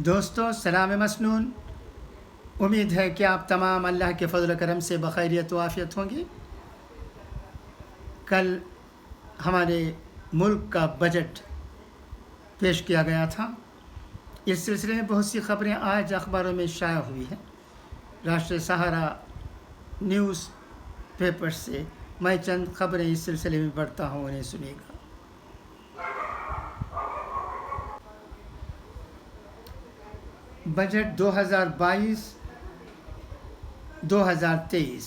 دوستو سلام مسنون، امید ہے کہ آپ تمام اللہ کے فضل و کرم سے بخیریت و عافیت ہوں گے۔ کل ہمارے ملک کا بجٹ پیش کیا گیا تھا۔ اس سلسلے میں بہت سی خبریں آج اخباروں میں شائع ہوئی ہیں۔ راشٹریہ سہارا نیوز پیپر سے میں چند خبریں اس سلسلے میں پڑھتا ہوں، انہیں سنیے گا۔ بجٹ 2022-2023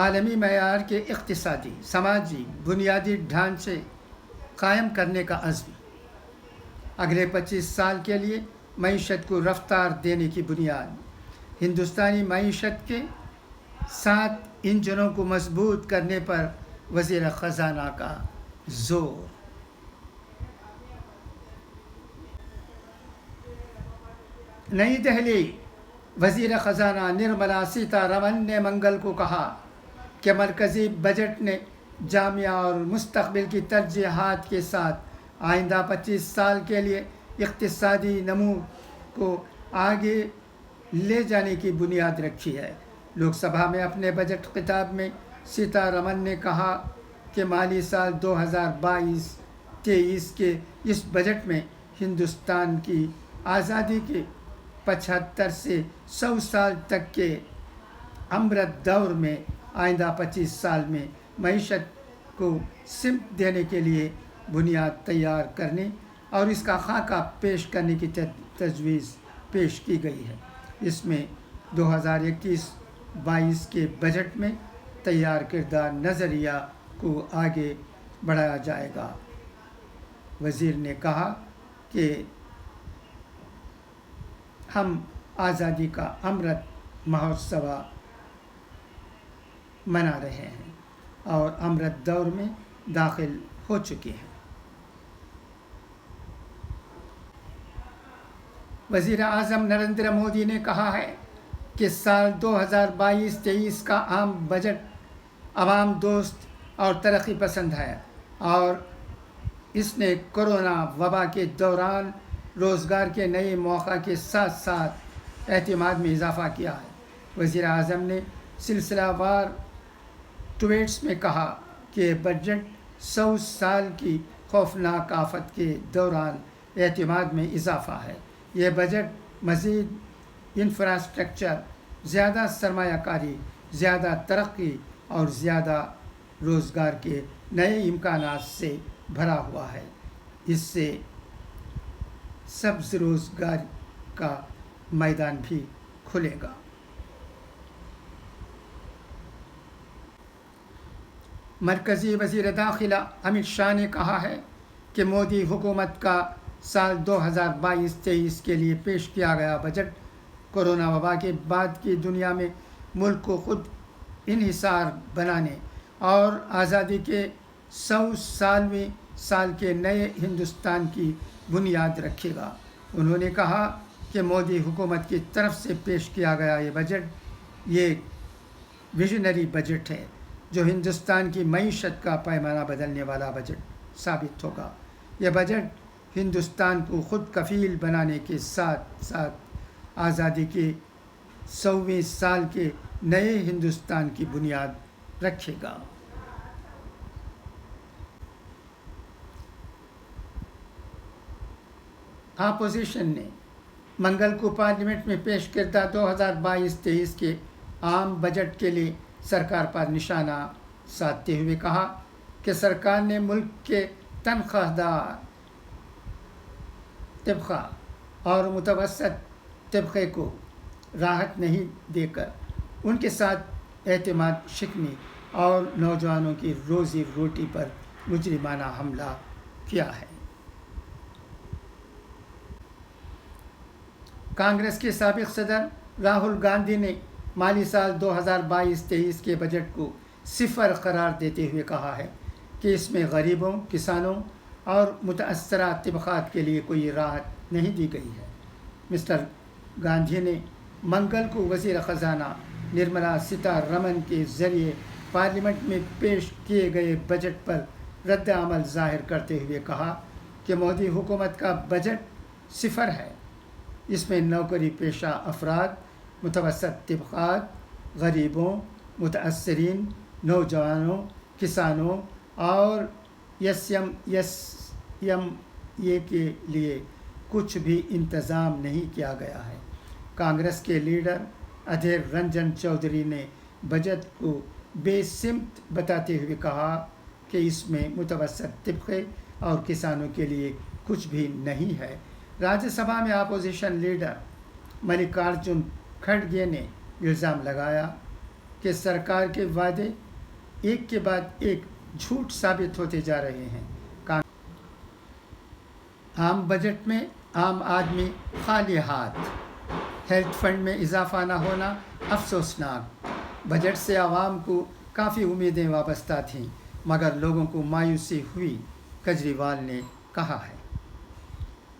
عالمی معیار کے اقتصادی، سماجی بنیادی ڈھانچے قائم کرنے کا عزم، اگلے 25 سال کے لیے معیشت کو رفتار دینے کی بنیاد، ہندوستانی معیشت کے 7 انجنوں کو مضبوط کرنے پر وزیر خزانہ کا زور۔ نئی دہلی، وزیر خزانہ نرملا سیتا رمن نے منگل کو کہا کہ مرکزی بجٹ نے جامع اور مستقبل کی ترجیحات کے ساتھ آئندہ 25 سال کے لیے اقتصادی نمو کو آگے لے جانے کی بنیاد رکھی ہے۔ لوک سبھا میں اپنے بجٹ خطاب میں سیتا رمن نے کہا کہ مالی سال 2022-23 کے اس بجٹ میں ہندوستان کی آزادی کے 75 سے 100 سال تک کے امرت دور میں آئندہ 25 سال میں معیشت کو سمت دینے کے لیے بنیاد تیار کرنے اور اس کا خاکہ پیش کرنے کی تجویز پیش کی گئی ہے۔ اس میں 2021-22 کے بجٹ میں تیار کردہ نظریہ کو آگے بڑھایا جائے گا۔ وزیر نے کہا کہ ہم آزادی کا امرت مہوتسو منا رہے ہیں اور امرت دور میں داخل ہو چکے ہیں۔ وزیر اعظم نریندر مودی نے کہا ہے کہ سال 2022-23 کا عام بجٹ عوام دوست اور ترقی پسند ہے اور اس نے کورونا وبا کے دوران روزگار کے نئے مواقع کے ساتھ ساتھ اعتماد میں اضافہ کیا ہے۔ وزیر اعظم نے سلسلہ وار ٹویٹس میں کہا کہ بجٹ 100 سال کی خوفناک آفت کے دوران اعتماد میں اضافہ ہے۔ یہ بجٹ مزید انفراسٹرکچر، زیادہ سرمایہ کاری، زیادہ ترقی اور زیادہ روزگار کے نئے امکانات سے بھرا ہوا ہے۔ اس سے سبز روزگار کا میدان بھی کھلے گا۔ مرکزی وزیر داخلہ امت شاہ نے کہا ہے کہ مودی حکومت کا سال 2022-23 کے لیے پیش کیا گیا بجٹ کورونا وبا کے بعد کی دنیا میں ملک کو خود انحصار بنانے اور آزادی کے 100 سالویں سال کے نئے ہندوستان کی بنیاد رکھے گا۔ انہوں نے کہا کہ مودی حکومت کی طرف سے پیش کیا گیا یہ بجٹ یہ ویژنری بجٹ ہے جو ہندوستان کی معیشت کا پیمانہ بدلنے والا بجٹ ثابت ہوگا۔ یہ بجٹ ہندوستان کو خود کفیل بنانے کے ساتھ ساتھ آزادی کے 100ویں سال کے نئے ہندوستان کی بنیاد رکھے گا۔ اپوزیشن نے منگل کو پارلیمنٹ میں پیش کردہ 2022-23 کے عام بجٹ کے لیے سرکار پر نشانہ سادھتے ہوئے کہا کہ سرکار نے ملک کے تنخواہ دار طبقہ اور متوسط طبقے کو راحت نہیں دے کر ان کے ساتھ اعتماد شکنی اور نوجوانوں کی روزی روٹی پر مجرمانہ حملہ کیا ہے۔ کانگریس کے سابق صدر راہل گاندھی نے مالی سال 2022-23 کے بجٹ کو صفر قرار دیتے ہوئے کہا ہے کہ اس میں غریبوں، کسانوں اور متاثرہ طبقات کے لیے کوئی راحت نہیں دی گئی ہے۔ مسٹر گاندھی نے منگل کو وزیر خزانہ نرملا سیتا رمن کے ذریعے پارلیمنٹ میں پیش کیے گئے بجٹ پر رد عمل ظاہر کرتے ہوئے کہا کہ مودی حکومت کا بجٹ صفر ہے اس میں نوکری پیشہ افراد، متوسط طبقات، غریبوں، متاثرین، نوجوانوں، کسانوں اور ایم کے لیے کچھ بھی انتظام نہیں کیا گیا ہے۔ کانگریس کے لیڈر ادھیر رنجن چودھری نے بجٹ کو بے سمت بتاتے ہوئے کہا کہ اس میں متوسط طبقے اور کسانوں کے لیے کچھ بھی نہیں ہے۔ راجیہ سبھا میں اپوزیشن لیڈر ملکارجن کھڑگے نے الزام لگایا کہ سرکار کے وعدے ایک کے بعد ایک جھوٹ ثابت ہوتے جا رہے ہیں۔ عام بجٹ میں عام آدمی خالی ہاتھ، ہیلتھ فنڈ میں اضافہ نہ ہونا افسوسناک۔ بجٹ سے عوام کو کافی امیدیں وابستہ تھیں مگر لوگوں کو مایوسی ہوئی، کیجریوال نے کہا ہے۔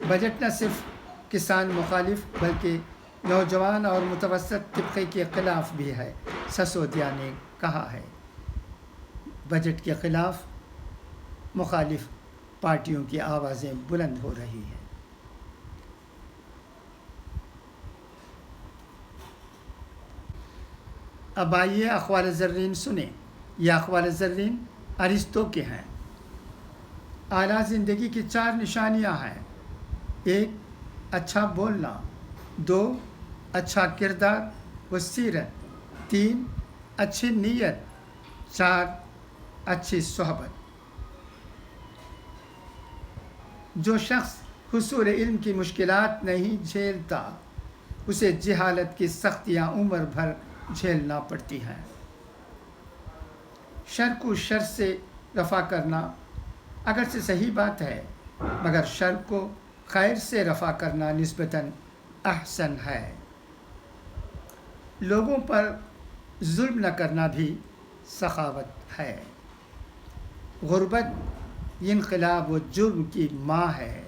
بجٹ نہ صرف کسان مخالف بلکہ نوجوان اور متوسط طبقے کے خلاف بھی ہے، سسودیا نے کہا ہے۔ بجٹ کے خلاف مخالف پارٹیوں کی آوازیں بلند ہو رہی ہیں۔ اب آئیے اقوال زرین سنیں۔ یہ اقوال زرین ارسطو کے ہیں۔ اعلیٰ زندگی کی 4 نشانیاں ہیں: 1 اچھا بولنا، 2 اچھا کردار و سیرت، 3 اچھی نیت، 4 اچھی صحبت۔ جو شخص حصول علم کی مشکلات نہیں جھیلتا اسے جہالت کی سختیاں عمر بھر جھیلنا پڑتی ہیں۔ شر کو شر سے رفع کرنا اگرچہ صحیح بات ہے مگر شر کو خیر سے رفع کرنا نسبتاً احسن ہے۔ لوگوں پر ظلم نہ کرنا بھی سخاوت ہے۔ غربت انقلاب و جرم کی ماں ہے۔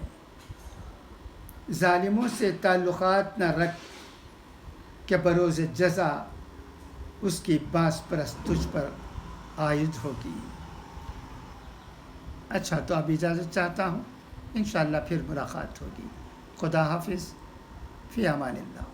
ظالموں سے تعلقات نہ رکھ کہ بروز جزا اس کی باس پرست تجھ پر عائد ہوگی۔ اچھا تو اب اجازت چاہتا ہوں، انشاءاللہ پھر ملاقات ہوگی۔ خدا حافظ، فی امان اللہ۔